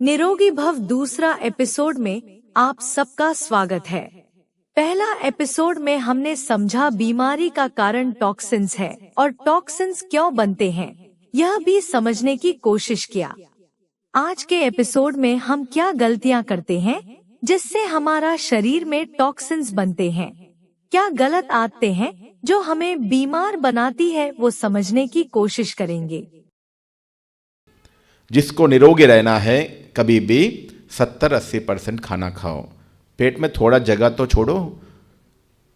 निरोगी भव दूसरा एपिसोड में आप सबका स्वागत है। पहला एपिसोड में हमने समझा बीमारी का कारण टॉक्सिन्स है और टॉक्सिन्स क्यों बनते हैं, यह भी समझने की कोशिश किया। आज के एपिसोड में हम क्या गलतियां करते हैं जिससे हमारा शरीर में टॉक्सिन्स बनते हैं, क्या गलत आदतें हैं जो हमें बीमार बनाती है, वो समझने की कोशिश करेंगे। जिसको निरोगी रहना है कभी भी 70-80% खाना खाओ, पेट में थोड़ा जगह तो छोड़ो।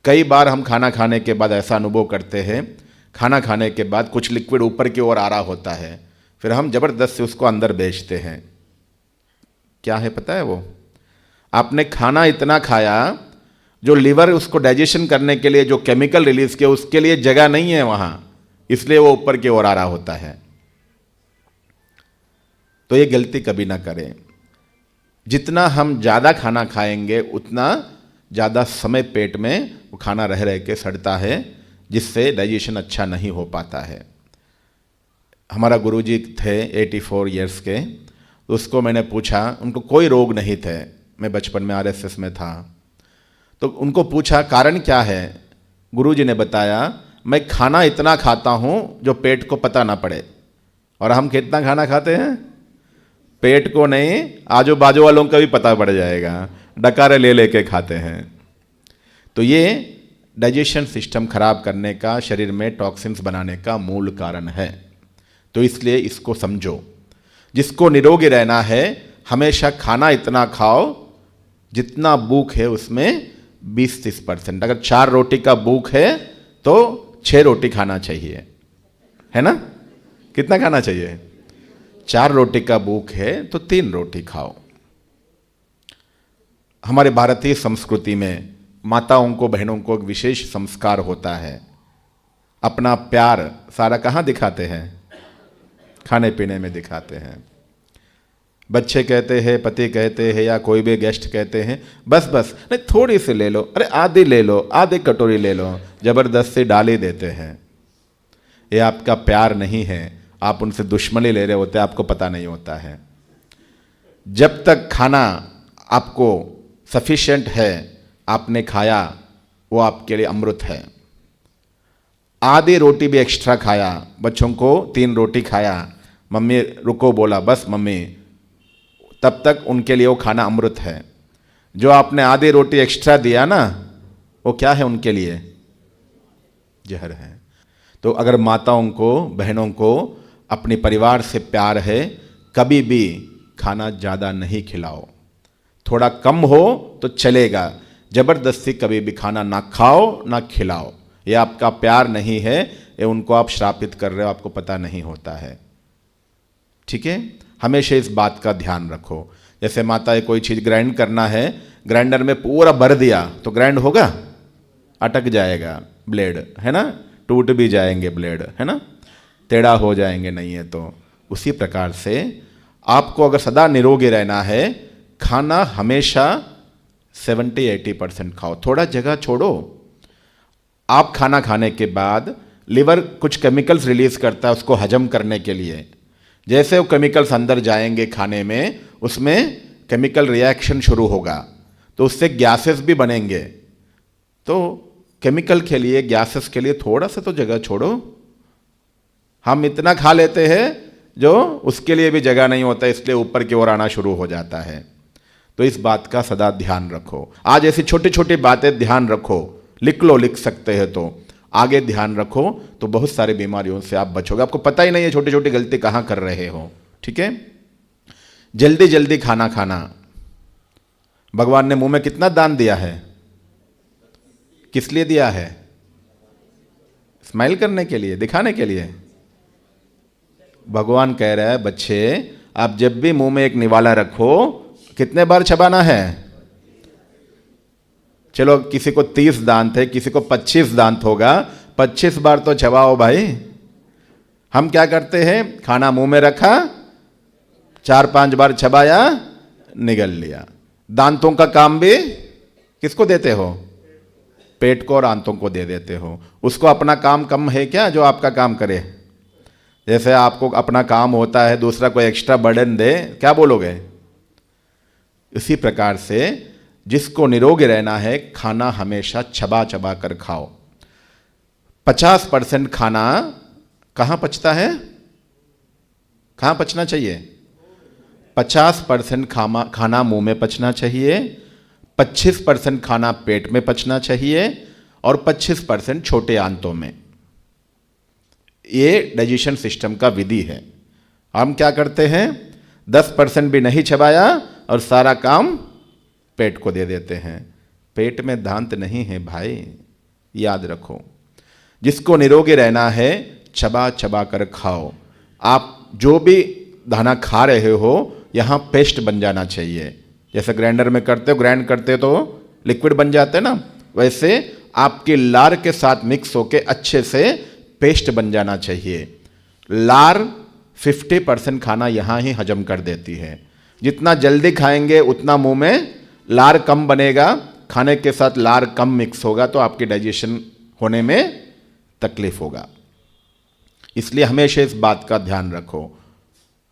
कई बार हम खाना खाने के बाद ऐसा अनुभव करते हैं, खाना खाने के बाद कुछ लिक्विड ऊपर की ओर आ रहा होता है, फिर हम जबरदस्त से उसको अंदर भेजते हैं। क्या है पता है वो? आपने खाना इतना खाया जो लीवर उसको डाइजेशन करने के लिए जो केमिकल रिलीज किया उसके लिए जगह नहीं है वहां, इसलिए वो ऊपर की ओर आ रहा होता है। तो ये गलती कभी ना करें। जितना हम ज़्यादा खाना खाएंगे उतना ज़्यादा समय पेट में वो खाना रह रह के सड़ता है, जिससे डाइजेशन अच्छा नहीं हो पाता है। हमारा गुरुजी थे 84 इयर्स के, उसको मैंने पूछा, उनको कोई रोग नहीं थे, मैं बचपन में आरएसएस में था, तो उनको पूछा कारण क्या है। गुरुजी ने बताया, मैं खाना इतना खाता हूँ जो पेट को पता ना पड़े। और हम कितना खाना खाते हैं? पेट को नहीं, आजू बाजू वालों का भी पता पड़ जाएगा, डकारे ले लेके खाते हैं। तो ये डाइजेशन सिस्टम खराब करने का, शरीर में टॉक्सिन्स बनाने का मूल कारण है। तो इसलिए इसको समझो। जिसको निरोगी रहना है हमेशा खाना इतना खाओ जितना भूख है उसमें 20-30%। अगर 4 रोटी का भूख है तो 6 रोटी खाना चाहिए, है ना? कितना खाना चाहिए? 4 रोटी का भूख है तो 3 रोटी खाओ। हमारे भारतीय संस्कृति में माताओं को, बहनों को एक विशेष संस्कार होता है। अपना प्यार सारा कहाँ दिखाते हैं? खाने पीने में दिखाते हैं। बच्चे कहते हैं, पति कहते हैं, या कोई भी गेस्ट कहते हैं, बस बस नहीं थोड़ी सी ले लो, अरे आधी ले लो, आधी कटोरी ले लो, जबरदस्ती डाल ही देते हैं। ये आपका प्यार नहीं है, आप उनसे दुश्मनी ले रहे होते हैं, आपको पता नहीं होता है। जब तक खाना आपको सफिशिएंट है, आपने खाया, वो आपके लिए अमृत है। आधी रोटी भी एक्स्ट्रा खाया, बच्चों को 3 रोटी खाया, मम्मी रुको बोला, बस मम्मी, तब तक उनके लिए वो खाना अमृत है। जो आपने आधी रोटी एक्स्ट्रा दिया ना, वो क्या है उनके लिए? जहर है। तो अगर माताओं को, बहनों को अपने परिवार से प्यार है, कभी भी खाना ज़्यादा नहीं खिलाओ। थोड़ा कम हो तो चलेगा, जबरदस्ती कभी भी खाना ना खाओ ना खिलाओ। ये आपका प्यार नहीं है, ये उनको आप श्रापित कर रहे हो, आपको पता नहीं होता है। ठीक है, हमेशा इस बात का ध्यान रखो। जैसे माता है, कोई चीज़ ग्राइंड करना है, ग्राइंडर में पूरा भर दिया तो ग्राइंड होगा? अटक जाएगा ब्लेड, है ना? टूट भी जाएंगे ब्लेड, है ना? टेढ़ा हो जाएंगे नहीं है तो। उसी प्रकार से आपको अगर सदा निरोगी रहना है, खाना हमेशा 70-80% खाओ, थोड़ा जगह छोड़ो। आप खाना खाने के बाद लिवर कुछ केमिकल्स रिलीज करता है उसको हजम करने के लिए। जैसे वो केमिकल्स अंदर जाएंगे खाने में, उसमें केमिकल रिएक्शन शुरू होगा, तो उससे गैसेस भी बनेंगे। तो केमिकल के लिए, गैसेस के लिए थोड़ा सा तो जगह छोड़ो। हम इतना खा लेते हैं जो उसके लिए भी जगह नहीं होता, इसलिए ऊपर की ओर आना शुरू हो जाता है। तो इस बात का सदा ध्यान रखो। आज ऐसी छोटी छोटी बातें ध्यान रखो, लिख लो, लिख सकते हैं तो आगे ध्यान रखो, तो बहुत सारी बीमारियों से आप बचोगे। आपको पता ही नहीं है छोटी छोटी गलती कहाँ कर रहे हो। ठीक है, जल्दी जल्दी खाना खाना। भगवान ने मुंह में कितना दान दिया है? किस लिए दिया है? स्माइल करने के लिए, दिखाने के लिए। भगवान कह रहा है, बच्चे आप जब भी मुंह में एक निवाला रखो, कितने बार चबाना है? चलो, किसी को 30 दांत है, किसी को 25 दांत होगा, 25 बार तो चबाओ भाई। हम क्या करते हैं? खाना मुंह में रखा, 4-5 बार चबाया, निगल लिया। दांतों का काम भी किसको देते हो? पेट को और आंतों को दे देते हो। उसको अपना काम कम है क्या जो आपका काम करे? जैसे आपको अपना काम होता है, दूसरा कोई एक्स्ट्रा बर्डन दे, क्या बोलोगे? इसी प्रकार से जिसको निरोगी रहना है, खाना हमेशा चबा चबा कर खाओ। 50% खाना कहां पचता है? कहां पचना चाहिए? 50% खाना मुंह में पचना चाहिए, 25% खाना पेट में पचना चाहिए और 25% छोटे आंतों में। ये डाइजेशन सिस्टम का विधि है। हम क्या करते हैं, 10% भी नहीं चबाया और सारा काम पेट को दे देते हैं। पेट में दांत नहीं है भाई, याद रखो। जिसको निरोगी रहना है, चबा चबा कर खाओ। आप जो भी दाना खा रहे हो यहां पेस्ट बन जाना चाहिए। जैसे ग्राइंडर में करते हो, ग्राइंड करते हो तो लिक्विड बन जाते हैं ना, वैसे आपकी लार के साथ मिक्स होके अच्छे से पेस्ट बन जाना चाहिए। लार 50% खाना यहां ही हजम कर देती है। जितना जल्दी खाएंगे उतना मुंह में लार कम बनेगा, खाने के साथ लार कम मिक्स होगा तो आपकी डाइजेशन होने में तकलीफ होगा। इसलिए हमेशा इस बात का ध्यान रखो।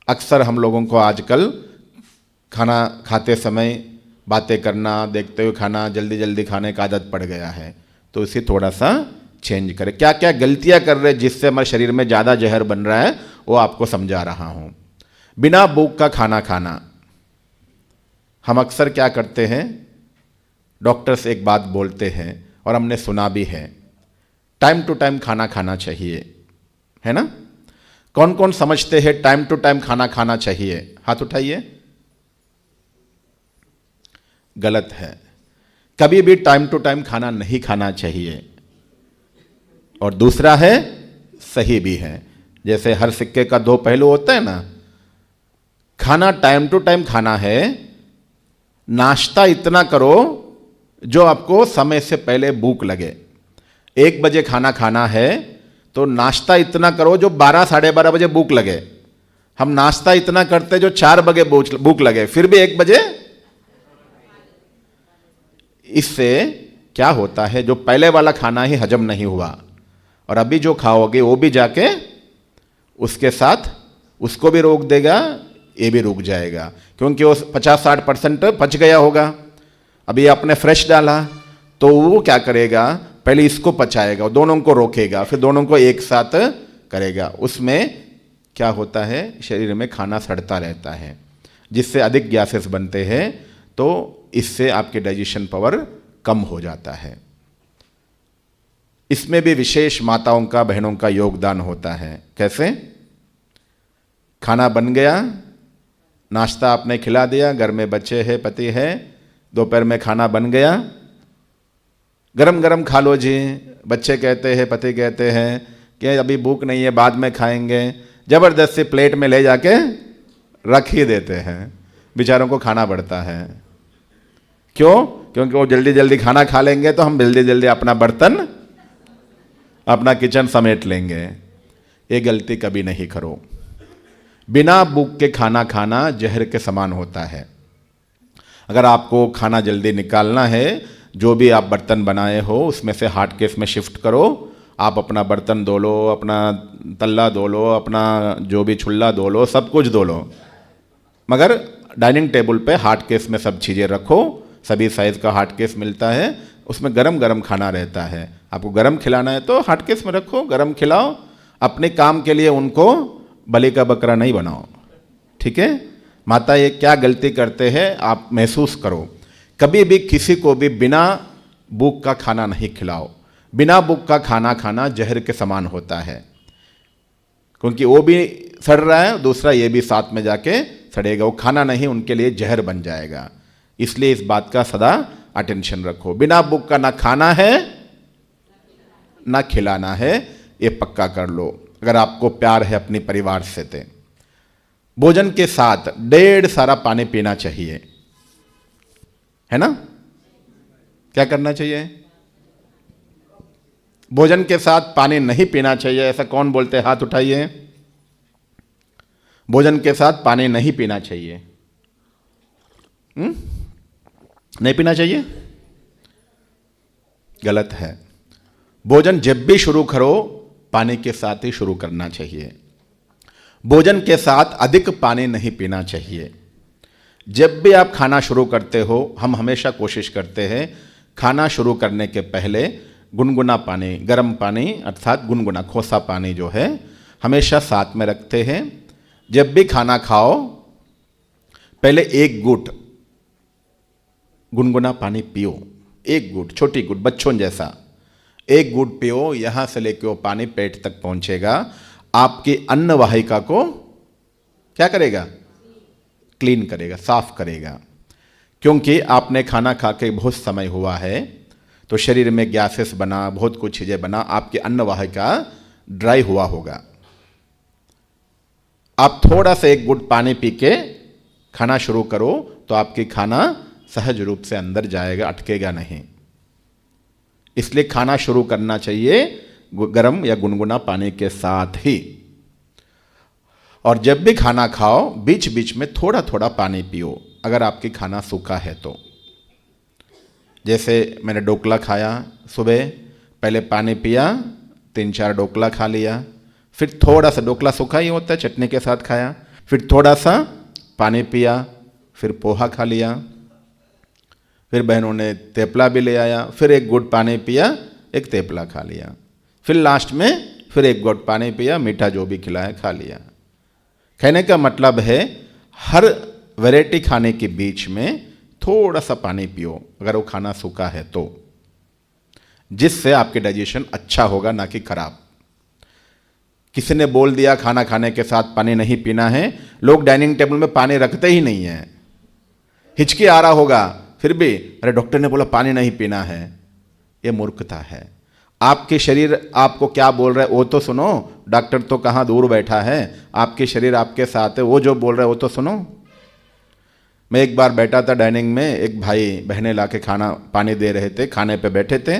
अक्सर हम लोगों को आजकल खाना खाते समय बातें करना, देखते हुए खाना, जल्दी जल्दी खाने का आदत पड़ गया है, तो इसे थोड़ा सा चेंज करें। क्या क्या गलतियां कर रहे हैं जिससे हमारे शरीर में ज़्यादा जहर बन रहा है, वो आपको समझा रहा हूं। बिना भूख का खाना खाना। हम अक्सर क्या करते हैं, डॉक्टर्स एक बात बोलते हैं और हमने सुना भी है, टाइम टू टाइम खाना खाना चाहिए, है ना? कौन कौन समझते हैं टाइम टू टाइम खाना खाना चाहिए? हाथ उठाइए। गलत है। कभी भी टाइम टू टाइम खाना नहीं खाना चाहिए। और दूसरा है, सही भी है। जैसे हर सिक्के का दो पहलू होता है ना, खाना टाइम टू टाइम खाना है। नाश्ता इतना करो जो आपको समय से पहले भूख लगे। 1 बजे खाना खाना है तो नाश्ता इतना करो जो 12 साढ़े 12 बजे भूख लगे। हम नाश्ता इतना करते जो 4 बजे भूख लगे, फिर भी 1 बजे। इससे क्या होता है, जो पहले वाला खाना ही हजम नहीं हुआ और अभी जो खाओगे वो भी जाके उसके साथ उसको भी रोक देगा, ये भी रुक जाएगा, क्योंकि वो 50-60% पच गया होगा। अभी आपने फ्रेश डाला तो वो क्या करेगा, पहले इसको पचाएगा, दोनों को रोकेगा, फिर दोनों को एक साथ करेगा। उसमें क्या होता है, शरीर में खाना सड़ता रहता है, जिससे अधिक गैसेस बनते हैं, तो इससे आपके डाइजेशन पावर कम हो जाता है। इसमें भी विशेष माताओं का, बहनों का योगदान होता है। कैसे? खाना बन गया, नाश्ता आपने खिला दिया, घर में बच्चे हैं, पति है, दोपहर में खाना बन गया, गरम गरम खा लो जी। बच्चे कहते हैं, पति कहते हैं कि अभी भूख नहीं है, बाद में खाएंगे, जबरदस्ती प्लेट में ले जाके रख ही देते हैं। बेचारों को खाना पड़ता है। क्यों? क्योंकि वो जल्दी जल्दी खाना खा लेंगे तो हम जल्दी जल्दी अपना बर्तन, अपना किचन समेट लेंगे। ये गलती कभी नहीं करो। बिना भूख के खाना खाना जहर के समान होता है। अगर आपको खाना जल्दी निकालना है, जो भी आप बर्तन बनाए हो उसमें से हार्ड केस में शिफ्ट करो। आप अपना बर्तन धो लो, अपना तल्ला धो लो, अपना जो भी छुल्ला धो लो, सब कुछ धो लो, मगर डाइनिंग टेबल पे हार्ड केस में सब चीज़ें रखो। सभी साइज़ का हार्ड केस मिलता है, उसमें गरम गरम खाना रहता है। आपको गरम खिलाना है तो हार्ड केस में रखो, गरम खिलाओ। अपने काम के लिए उनको बलि का बकरा नहीं बनाओ, ठीक है? माता ये क्या गलती करते हैं आप महसूस करो। कभी भी किसी को भी बिना भूख का खाना नहीं खिलाओ। बिना भूख का खाना खाना जहर के समान होता है, क्योंकि वो भी सड़ रहा है, दूसरा ये भी साथ में जाके सड़ेगा। वो खाना नहीं, उनके लिए जहर बन जाएगा। इसलिए इस बात का सदा अटेंशन रखो। बिना भूख का ना खाना है ना खिलाना है, ये पक्का कर लो अगर आपको प्यार है अपने परिवार से। तो भोजन के साथ 1.5 सारा पानी पीना चाहिए, है ना? क्या करना चाहिए? भोजन के साथ पानी नहीं पीना चाहिए। ऐसा कौन बोलते हैं? हाथ उठाइए। भोजन के साथ पानी नहीं पीना चाहिए। नहीं पीना चाहिए, गलत है। भोजन जब भी शुरू करो पानी के साथ ही शुरू करना चाहिए। भोजन के साथ अधिक पानी नहीं पीना चाहिए। जब भी आप खाना शुरू करते हो, हम हमेशा कोशिश करते हैं खाना शुरू करने के पहले गुनगुना पानी, गर्म पानी अर्थात गुनगुना खोसा पानी जो है हमेशा साथ में रखते हैं। जब भी खाना खाओ पहले एक घूंट गुनगुना पानी पियो, एक घूंट, छोटी घूंट, बच्चों जैसा एक घूंट पियो। यहां से लेके वो पानी पेट तक पहुंचेगा, आपकी अन्न वाहिका को क्या करेगा? क्लीन करेगा, साफ करेगा। क्योंकि आपने खाना खा के बहुत समय हुआ है तो शरीर में गैसेस बना, बहुत कुछ चीजें बना, आपकी अन्न वाहिका ड्राई हुआ होगा। आप थोड़ा सा एक घूंट पानी पी के खाना शुरू करो तो आपकी खाना सहज रूप से अंदर जाएगा, अटकेगा नहीं। इसलिए खाना शुरू करना चाहिए गर्म या गुनगुना पानी के साथ ही। और जब भी खाना खाओ बीच बीच में थोड़ा थोड़ा पानी पियो, अगर आपकी खाना सूखा है तो। जैसे मैंने ढोकला खाया सुबह, पहले पानी पिया, 3-4 ढोकला खा लिया, फिर थोड़ा सा, ढोकला सूखा ही होता है, चटनी के साथ खाया, फिर थोड़ा सा पानी पिया, फिर पोहा खा लिया, फिर बहनों ने तेपला भी ले आया, फिर एक घूंट पानी पिया, एक तेपला खा लिया, फिर लास्ट में फिर एक घूंट पानी पिया, मीठा जो भी खिलाया खा लिया। कहने का मतलब है हर वैरायटी खाने के बीच में थोड़ा सा पानी पियो, अगर वो खाना सूखा है तो, जिससे आपके डाइजेशन अच्छा होगा, ना कि खराब। किसी ने बोल दिया खाना खाने के साथ पानी नहीं पीना है, लोग डाइनिंग टेबल में पानी रखते ही नहीं है। हिचकी आ रहा होगा फिर भी, अरे डॉक्टर ने बोला पानी नहीं पीना है, ये मूर्खता है। आपके शरीर आपको क्या बोल रहा है वो तो सुनो, डॉक्टर तो कहाँ दूर बैठा है, आपके शरीर आपके साथ है, वो जो बोल रहा है वो तो सुनो। मैं एक बार बैठा था डाइनिंग में, एक भाई बहनें लाके खाना पानी दे रहे थे, खाने पे बैठे थे,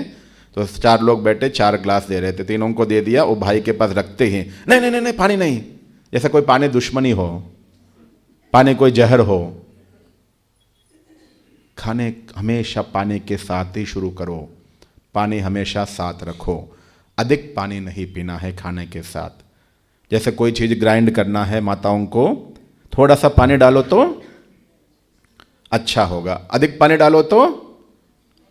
तो 4 लोग बैठे, 4 ग्लास दे रहे थे, तीनों को दे दिया, वो भाई के पास रखते ही नहीं नहीं नहीं नहीं पानी नहीं, जैसे कोई पानी दुश्मनी हो, पानी कोई जहर हो। खाने हमेशा पानी के साथ ही शुरू करो, पानी हमेशा साथ रखो, अधिक पानी नहीं पीना है खाने के साथ। जैसे कोई चीज ग्राइंड करना है माताओं को, थोड़ा सा पानी डालो तो अच्छा होगा, अधिक पानी डालो तो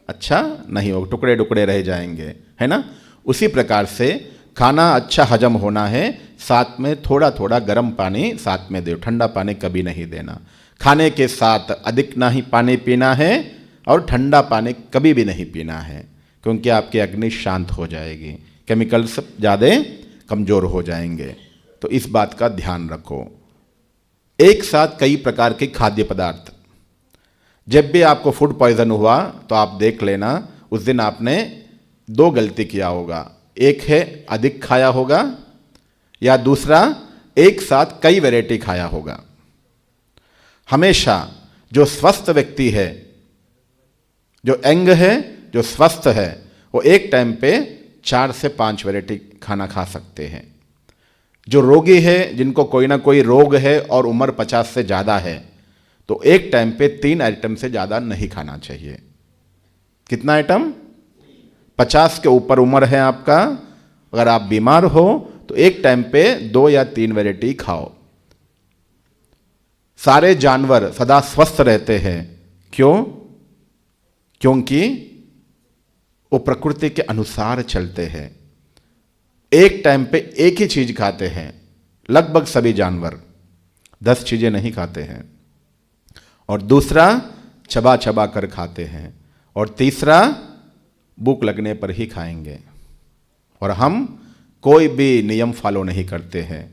अच्छा नहीं होगा, टुकड़े टुकड़े रह जाएंगे, है ना। उसी प्रकार से खाना अच्छा हजम होना है, साथ में थोड़ा थोड़ा गर्म पानी साथ में दो, ठंडा पानी कभी नहीं देना। खाने के साथ अधिक ना ही पानी पीना है और ठंडा पानी कभी भी नहीं पीना है, क्योंकि आपकी अग्नि शांत हो जाएगी, केमिकल्स ज़्यादा कमज़ोर हो जाएंगे। तो इस बात का ध्यान रखो। एक साथ कई प्रकार के खाद्य पदार्थ, जब भी आपको फूड पॉइजन हुआ तो आप देख लेना उस दिन आपने 2 गलती किया होगा, एक है अधिक खाया होगा या दूसरा एक साथ कई वैरायटी खाया होगा। हमेशा जो स्वस्थ व्यक्ति है, जो यंग है, जो स्वस्थ है, वो एक टाइम पे 4 से 5 वैरायटी खाना खा सकते हैं। जो रोगी है, जिनको कोई ना कोई रोग है और उम्र 50 से ज़्यादा है, तो एक टाइम पे 3 आइटम से ज़्यादा नहीं खाना चाहिए। कितना आइटम? 50 के ऊपर उम्र है आपका, अगर आप बीमार हो तो एक टाइम पे 2 या 3 वैरायटी खाओ। सारे जानवर सदा स्वस्थ रहते हैं, क्यों? क्योंकि वो प्रकृति के अनुसार चलते हैं, एक टाइम पे एक ही चीज खाते हैं। लगभग सभी जानवर 10 चीजें नहीं खाते हैं, और दूसरा चबा चबा कर खाते हैं, और तीसरा भूख लगने पर ही खाएंगे। और हम कोई भी नियम फॉलो नहीं करते हैं,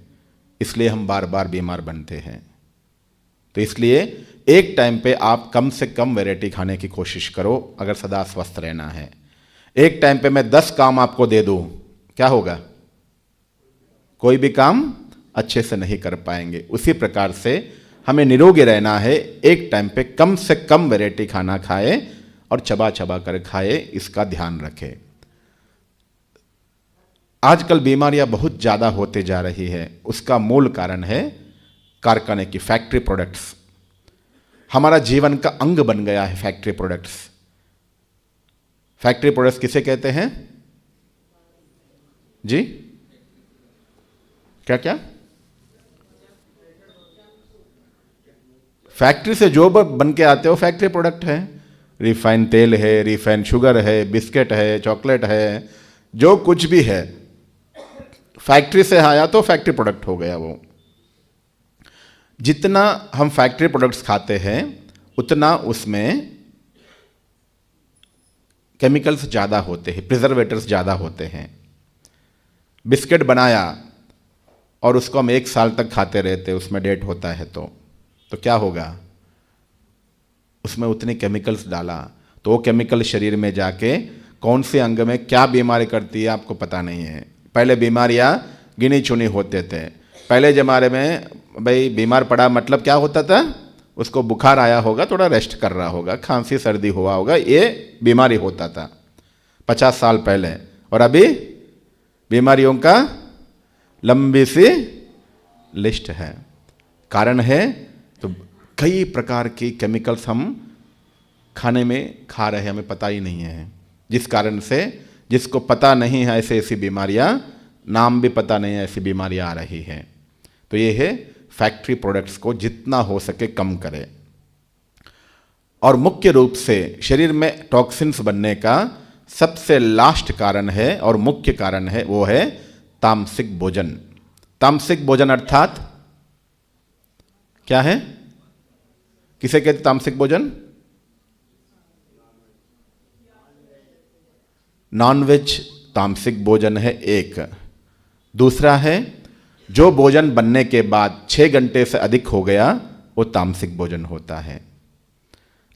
इसलिए हम बार बार बीमार बनते हैं। तो इसलिए एक टाइम पे आप कम से कम वैरायटी खाने की कोशिश करो, अगर सदा स्वस्थ रहना है। एक टाइम पे मैं 10 काम आपको दे दूं, क्या होगा? कोई भी काम अच्छे से नहीं कर पाएंगे। उसी प्रकार से हमें निरोगी रहना है, एक टाइम पे कम से कम वैरायटी खाना खाए और चबा चबा कर खाए, इसका ध्यान रखें। आजकल बीमारियां बहुत ज़्यादा होते जा रही है, उसका मूल कारण है कारखाने की फैक्ट्री प्रोडक्ट्स। हमारा जीवन का अंग बन गया है फैक्ट्री प्रोडक्ट्स। फैक्ट्री प्रोडक्ट्स किसे कहते हैं जी? क्या क्या? फैक्ट्री से जो बन के आते हो फैक्ट्री प्रोडक्ट है। रिफाइंड तेल है, रिफाइंड शुगर है, बिस्किट है, चॉकलेट है, जो कुछ भी है फैक्ट्री से आया तो फैक्ट्री प्रोडक्ट हो गया वो। जितना हम फैक्ट्री प्रोडक्ट्स खाते हैं उतना उसमें केमिकल्स ज़्यादा होते हैं, प्रिजर्वेटर्स ज़्यादा होते हैं। बिस्किट बनाया और उसको हम 1 साल तक खाते रहते, उसमें डेट होता है तो क्या होगा? उसमें उतने केमिकल्स डाला तो वो केमिकल शरीर में जाके कौन से अंग में क्या बीमारी करती है आपको पता नहीं है। पहले बीमारियां गिनी चुनी होते थे। पहले ज़माने में भाई बीमार पड़ा मतलब क्या होता था? उसको बुखार आया होगा, थोड़ा रेस्ट कर रहा होगा, खांसी सर्दी हुआ होगा, ये बीमारी होता था 50 साल पहले। और अभी बीमारियों का लंबी सी लिस्ट है। कारण है तो कई प्रकार की केमिकल्स हम खाने में खा रहे हैं, हमें पता ही नहीं है। जिस कारण से जिसको पता नहीं है ऐसी बीमारियां, नाम भी पता नहीं है ऐसी बीमारियां आ रही हैं। तो ये है फैक्ट्री प्रोडक्ट्स को जितना हो सके कम करें। और मुख्य रूप से शरीर में टॉक्सिन्स बनने का सबसे लास्ट कारण है और मुख्य कारण है वो है तामसिक भोजन। तामसिक भोजन अर्थात क्या है? किसे कहते तामसिक भोजन? नॉनवेज तामसिक भोजन है एक। दूसरा है जो भोजन बनने के बाद 6 घंटे से अधिक हो गया वो तामसिक भोजन होता है।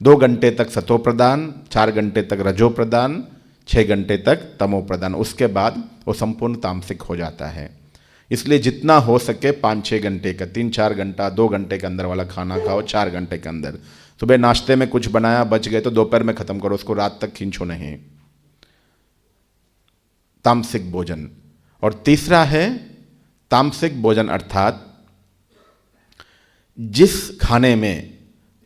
2 घंटे तक सतो प्रदान, 4 घंटे तक रजो प्रदान, 6 घंटे तक तमो प्रदान, उसके बाद वो संपूर्ण तामसिक हो जाता है। इसलिए जितना हो सके 5-6 घंटे का, 3-4 घंटा, 2 घंटे के अंदर वाला खाना खाओ, 4 घंटे के अंदर। सुबह नाश्ते में कुछ बनाया बच गए तो दोपहर में खत्म करो, उसको रात तक खींचो नहीं। तामसिक भोजन। और तीसरा है तामसिक भोजन अर्थात जिस खाने में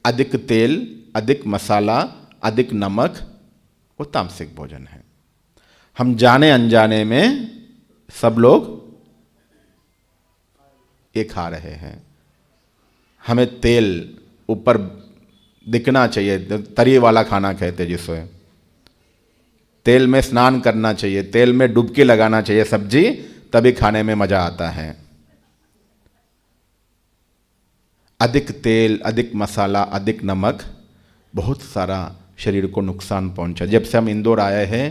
अधिक तेल, अधिक मसाला, अधिक नमक, वो तामसिक भोजन है। हम जाने अनजाने में सब लोग ये खा रहे हैं। हमें तेल ऊपर दिखना चाहिए, तरी वाला खाना कहते जिससे तेल में स्नान करना चाहिए, तेल में डुबकी लगाना चाहिए सब्जी, तभी खाने में मजा आता है। अधिक तेल, अधिक मसाला, अधिक नमक बहुत सारा शरीर को नुकसान पहुंचा। जब से हम इंदौर आए हैं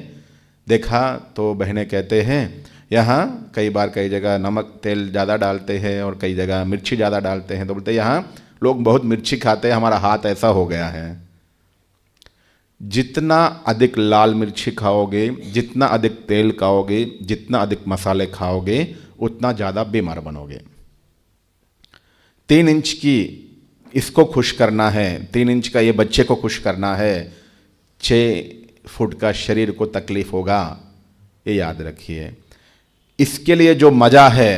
देखा तो बहनें कहते हैं यहाँ कई बार कई जगह नमक तेल ज़्यादा डालते हैं और कई जगह मिर्ची ज़्यादा डालते हैं। तो बोलते हैं यहाँ लोग बहुत मिर्ची खाते हैं, हमारा हाथ ऐसा हो गया है। जितना अधिक लाल मिर्ची खाओगे, जितना अधिक तेल खाओगे, जितना अधिक मसाले खाओगे, उतना ज़्यादा बीमार बनोगे। 3 इंच की इसको खुश करना है, 3 इंच का ये बच्चे को खुश करना है, 6 फुट का शरीर को तकलीफ होगा, ये याद रखिए। इसके लिए जो मजा है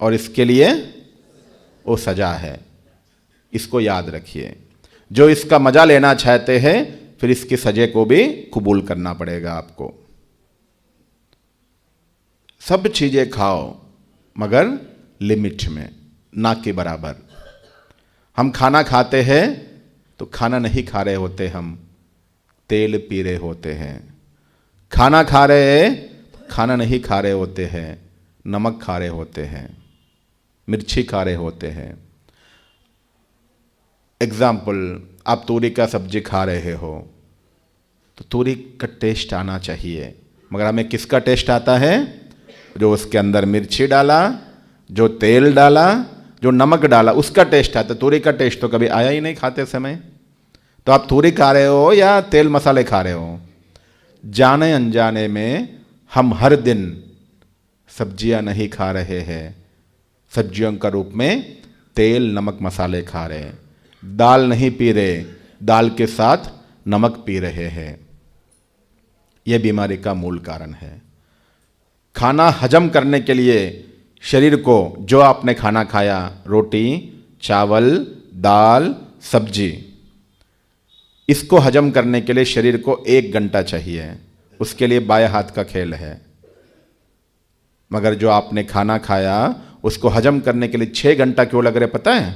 और इसके लिए वो सजा है, इसको याद रखिए। जो इसका मजा लेना चाहते हैं फिर इसके सजे को भी कबूल करना पड़ेगा आपको। सब चीजें खाओ मगर लिमिट में, ना के बराबर। हम खाना खाते हैं तो खाना नहीं खा रहे होते, हम तेल पी रहे होते हैं। खाना खा रहे हैं तो खाना नहीं खा रहे होते हैं, नमक खा रहे होते हैं, मिर्ची खा रहे होते हैं। एग्जाम्पल, आप तूरी का सब्जी खा रहे हो तो तूरी का टेस्ट आना चाहिए, मगर हमें किसका टेस्ट आता है? जो उसके अंदर मिर्ची डाला, जो तेल डाला, जो नमक डाला, उसका टेस्ट आता है। तूरी का टेस्ट तो कभी आया ही नहीं खाते समय। तो आप तूरी खा रहे हो या तेल मसाले खा रहे हो? जाने अनजाने में हम हर दिन सब्जियां नहीं खा रहे हैं, सब्जियों का रूप में तेल नमक मसाले खा रहे हैं। दाल नहीं पी रहे, दाल के साथ नमक पी रहे हैं। यह बीमारी का मूल कारण है। खाना हजम करने के लिए शरीर को जो आपने खाना खाया, रोटी, चावल, दाल, सब्जी, इसको हजम करने के लिए शरीर को 1 घंटा चाहिए। उसके लिए बाएं हाथ का खेल है। मगर जो आपने खाना खाया उसको हजम करने के लिए 6 घंटा क्यों लग रहे पता है?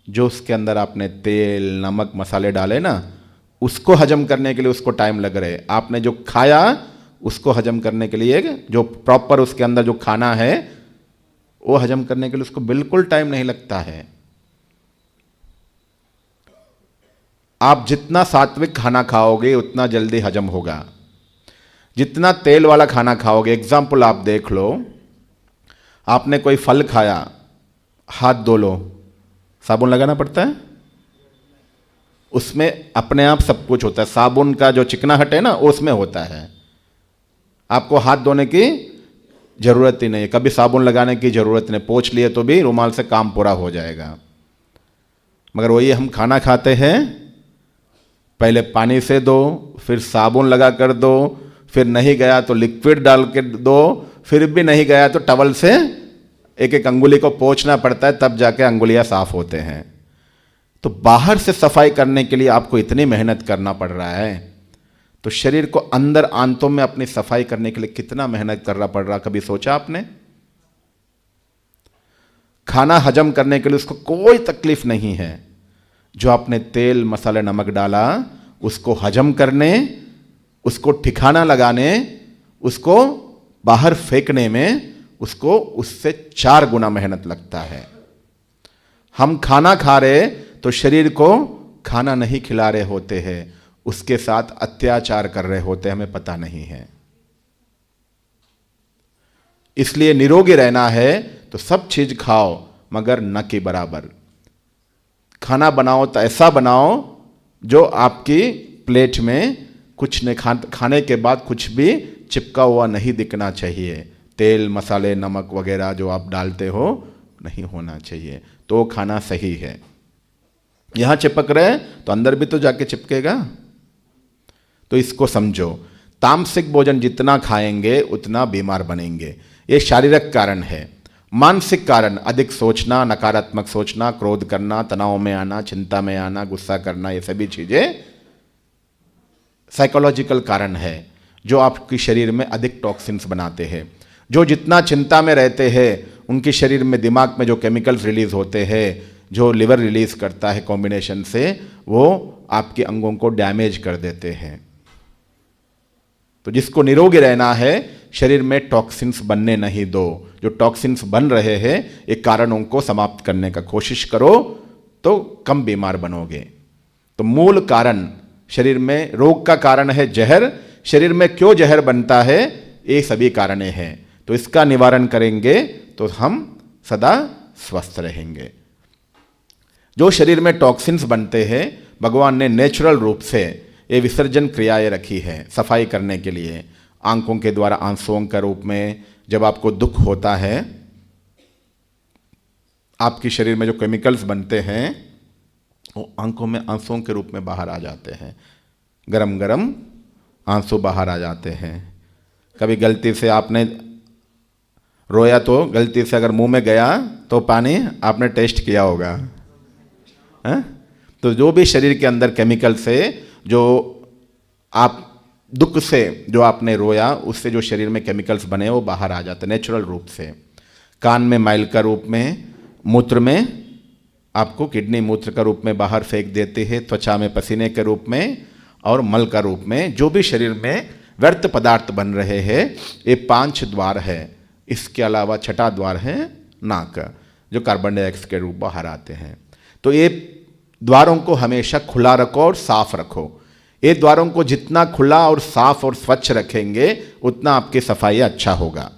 जो उसके अंदर आपने तेल नमक मसाले डाले ना, उसको हजम करने के लिए उसको टाइम लग रहे। आपने जो खाया उसको हजम करने के लिए, जो प्रॉपर उसके अंदर जो खाना है वो हजम करने के लिए उसको बिल्कुल टाइम नहीं लगता है। आप जितना सात्विक खाना खाओगे उतना जल्दी हजम होगा। जितना तेल वाला खाना खाओगे, एग्जाम्पल आप देख लो, आपने कोई फल खाया, हाथ धो लो, साबुन लगाना पड़ता है, उसमें अपने आप सब कुछ होता है। साबुन का जो चिकनाहट है ना वो उसमें होता है, आपको हाथ धोने की जरूरत ही नहीं है, कभी साबुन लगाने की जरूरत नहीं, पोंछ लिए तो भी रुमाल से काम पूरा हो जाएगा। मगर वही हम खाना खाते हैं, पहले पानी से दो, फिर साबुन लगा कर दो, फिर नहीं गया तो लिक्विड डाल के दो, फिर भी नहीं गया तो टवल से एक एक अंगुली को पोंछना पड़ता है, तब जाके अंगुलियां साफ होते हैं। तो बाहर से सफाई करने के लिए आपको इतनी मेहनत करना पड़ रहा है, तो शरीर को अंदर आंतों में अपनी सफाई करने के लिए कितना मेहनत करना पड़ रहा, कभी सोचा आपने? खाना हजम करने के लिए उसको कोई तकलीफ नहीं है। जो आपने तेल मसाले नमक डाला उसको हजम करने, उसको ठिकाना लगाने, उसको बाहर फेंकने में उसको उससे 4 गुना मेहनत लगता है। हम खाना खा रहे तो शरीर को खाना नहीं खिला रहे होते हैं, उसके साथ अत्याचार कर रहे होते हैं, हमें पता नहीं है। इसलिए निरोगी रहना है तो सब चीज खाओ मगर न के बराबर। खाना बनाओ तो ऐसा बनाओ जो आपकी प्लेट में कुछ नहीं, खाने के बाद कुछ भी चिपका हुआ नहीं दिखना चाहिए। तेल मसाले नमक वगैरह जो आप डालते हो नहीं होना चाहिए, तो खाना सही है। यहां चिपक रहे तो अंदर भी तो जाके चिपकेगा। तो इसको समझो, तामसिक भोजन जितना खाएंगे उतना बीमार बनेंगे। ये शारीरिक कारण है। मानसिक कारण, अधिक सोचना, नकारात्मक सोचना, क्रोध करना, तनाव में आना, चिंता में आना, गुस्सा करना, ये सभी चीजें साइकोलॉजिकल कारण है जो आपके शरीर में अधिक टॉक्सिन्स बनाते हैं। जो जितना चिंता में रहते हैं उनके शरीर में दिमाग में जो केमिकल्स रिलीज होते हैं, जो लिवर रिलीज करता है कॉम्बिनेशन से, वो आपके अंगों को डैमेज कर देते हैं। तो जिसको निरोगी रहना है, शरीर में टॉक्सिन्स बनने नहीं दो। जो टॉक्सिन्स बन रहे हैं ये कारणों को समाप्त करने का कोशिश करो तो कम बीमार बनोगे। तो मूल कारण, शरीर में रोग का कारण है जहर। शरीर में क्यों जहर बनता है, ये सभी कारणें हैं। तो इसका निवारण करेंगे तो हम सदा स्वस्थ रहेंगे। जो शरीर में टॉक्सिन्स बनते हैं, भगवान ने नेचुरल रूप से ये विसर्जन क्रियाएं रखी है सफाई करने के लिए। आंखों के द्वारा आंसुओं का रूप में, जब आपको दुख होता है, आपके शरीर में जो केमिकल्स बनते हैं वो आंखों में आंसुओं के रूप में बाहर आ जाते हैं। गरम गरम आंसू बाहर आ जाते हैं। कभी गलती से आपने रोया तो गलती से अगर मुंह में गया तो पानी आपने टेस्ट किया होगा, है? तो जो भी शरीर के अंदर केमिकल से, जो आप दुख से जो आपने रोया उससे जो शरीर में केमिकल्स बने वो बाहर आ जाते नेचुरल रूप से। कान में मैल का रूप में, मूत्र में आपको किडनी मूत्र का रूप में बाहर फेंक देते हैं, त्वचा में पसीने के रूप में और मल का रूप में। जो भी शरीर में व्यर्थ पदार्थ बन रहे हैं, ये 5 द्वार है। इसके अलावा 6ठा द्वार है नाक, जो कार्बन डाइऑक्साइड के रूप बाहर आते हैं। तो ये द्वारों को हमेशा खुला रखो और साफ रखो। ये द्वारों को जितना खुला और साफ और स्वच्छ रखेंगे उतना आपकी सफाई अच्छा होगा।